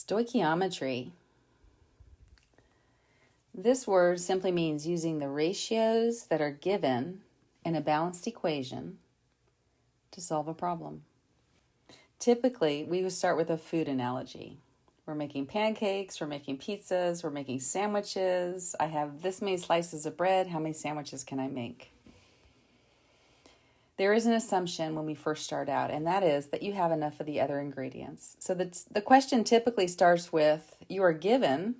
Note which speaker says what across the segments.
Speaker 1: Stoichiometry. This word simply means using the ratios that are given in a balanced equation to solve a problem. Typically, we would start with a food analogy. We're making pancakes, we're making pizzas, we're making sandwiches. I have this many slices of bread. How many sandwiches can I make? There is an assumption when we first start out, and that is that you have enough of the other ingredients. So the question typically starts with you are given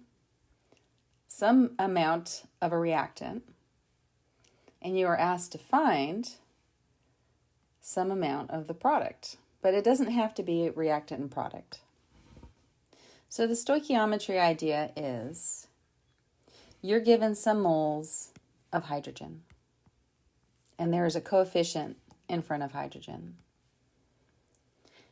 Speaker 1: some amount of a reactant, and you are asked to find some amount of the product. But it doesn't have to be a reactant and product. So the stoichiometry idea is you're given some moles of hydrogen, and there is a coefficient in front of hydrogen.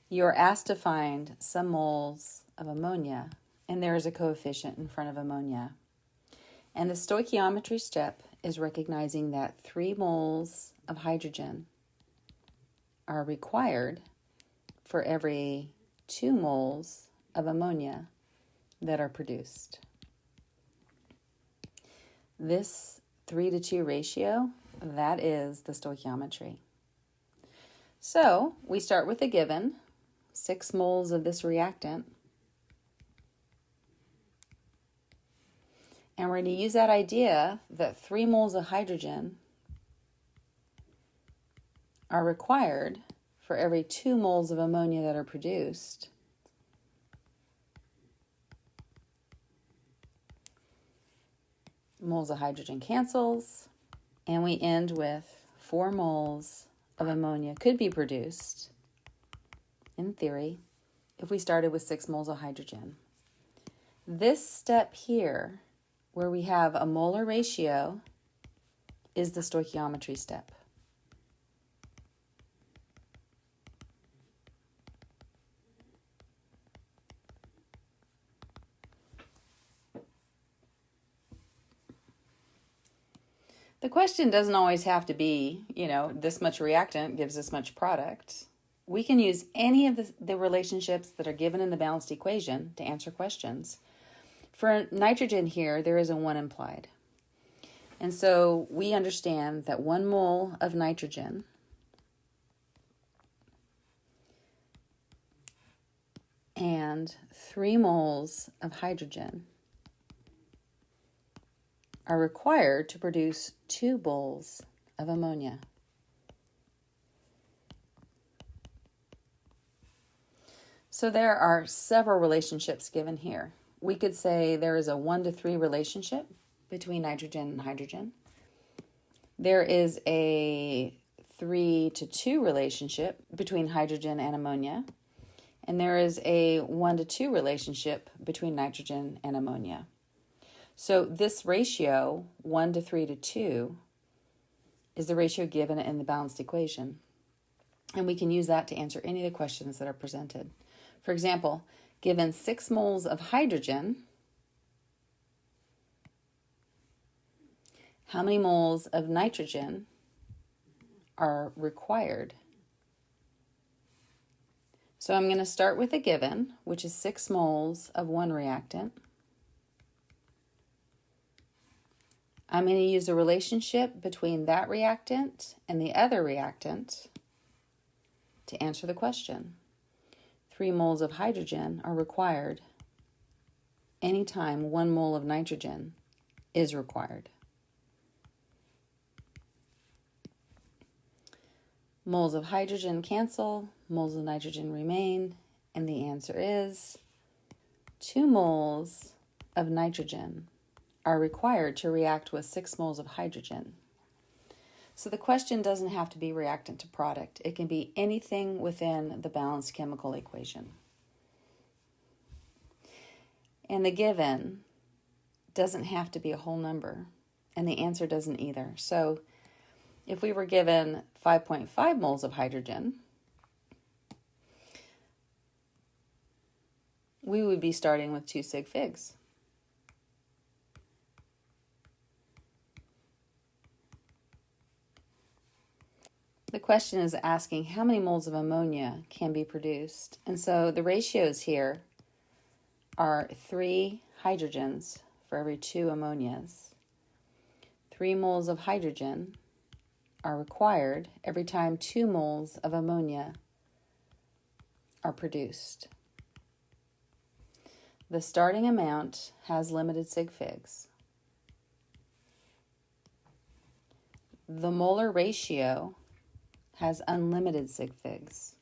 Speaker 1: You're asked to find some moles of ammonia, and there is a coefficient in front of ammonia. And the stoichiometry step is recognizing that 3 moles of hydrogen are required for every 2 moles of ammonia that are produced. This 3-to-2 ratio, that is the stoichiometry. So we start with a given, 6 moles of this reactant. And we're going to use that idea that 3 moles of hydrogen are required for every 2 moles of ammonia that are produced. Moles of hydrogen cancels, and we end with 4 moles of ammonia could be produced, in theory, if we started with 6 moles of hydrogen. This step here, where we have a molar ratio, is the stoichiometry step. The question doesn't always have to be, this much reactant gives this much product. We can use any of the relationships that are given in the balanced equation to answer questions. For nitrogen here, there is a 1 implied. And so we understand that 1 mole of nitrogen and 3 moles of hydrogen are required to produce 2 moles of ammonia. So there are several relationships given here. We could say there is a 1-to-3 relationship between nitrogen and hydrogen. There is a 3-to-2 relationship between hydrogen and ammonia. And there is a 1-to-2 relationship between nitrogen and ammonia. So this ratio, 1-to-3-to-2, is the ratio given in the balanced equation. And we can use that to answer any of the questions that are presented. For example, given 6 moles of hydrogen, how many moles of nitrogen are required? So I'm going to start with a given, which is 6 moles of one reactant. I'm going to use a relationship between that reactant and the other reactant to answer the question. 3 moles of hydrogen are required anytime 1 mole of nitrogen is required. Moles of hydrogen cancel, moles of nitrogen remain, and the answer is 2 moles of nitrogen are required to react with 6 moles of hydrogen. So the question doesn't have to be reactant to product. It can be anything within the balanced chemical equation. And the given doesn't have to be a whole number, and the answer doesn't either. So if we were given 5.5 moles of hydrogen, we would be starting with 2 sig figs. The question is asking how many moles of ammonia can be produced. And so the ratios here are 3 hydrogens for every 2 ammonias. 3 moles of hydrogen are required every time 2 moles of ammonia are produced. The starting amount has limited sig figs. The molar ratio has unlimited sig figs.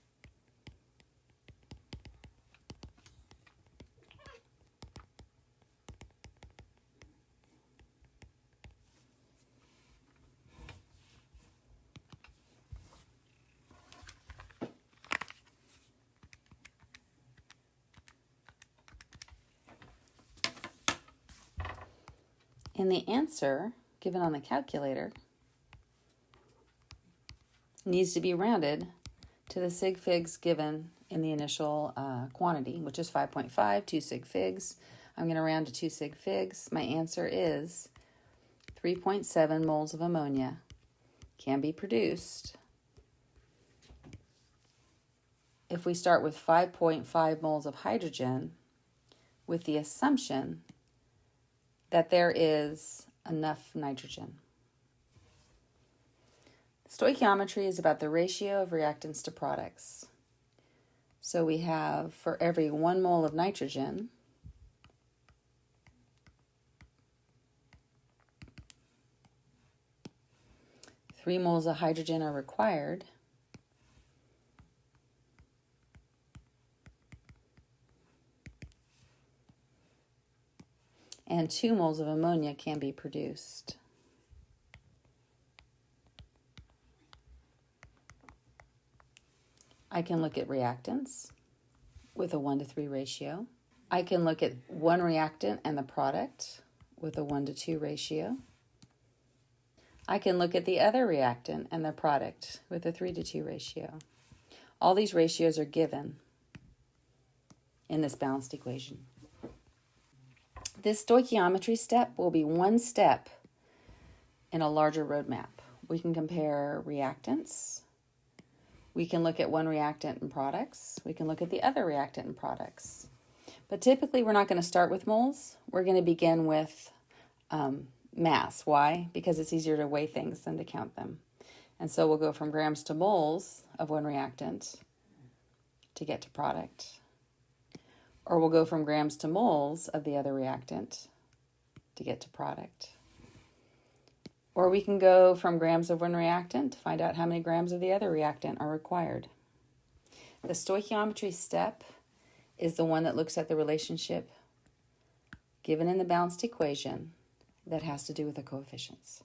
Speaker 1: And the answer given on the calculator needs to be rounded to the sig figs given in the initial quantity, which is 5.5, 2 sig figs. I'm going to round to 2 sig figs. My answer is 3.7 moles of ammonia can be produced if we start with 5.5 moles of hydrogen with the assumption that there is enough nitrogen. Stoichiometry is about the ratio of reactants to products. So we have, for every 1 mole of nitrogen, three moles of hydrogen are required. And 2 moles of ammonia can be produced. I can look at reactants with a 1-to-3 ratio. I can look at one reactant and the product with a 1-to-2 ratio. I can look at the other reactant and the product with a 3-to-2 ratio. All these ratios are given in this balanced equation. This stoichiometry step will be one step in a larger roadmap. We can compare reactants. We can look at one reactant and products. We can look at the other reactant and products. But typically we're not going to start with moles. We're going to begin with mass. Why? Because it's easier to weigh things than to count them. And so we'll go from grams to moles of one reactant to get to product. Or we'll go from grams to moles of the other reactant to get to product. Or we can go from grams of one reactant to find out how many grams of the other reactant are required. The stoichiometry step is the one that looks at the relationship given in the balanced equation that has to do with the coefficients.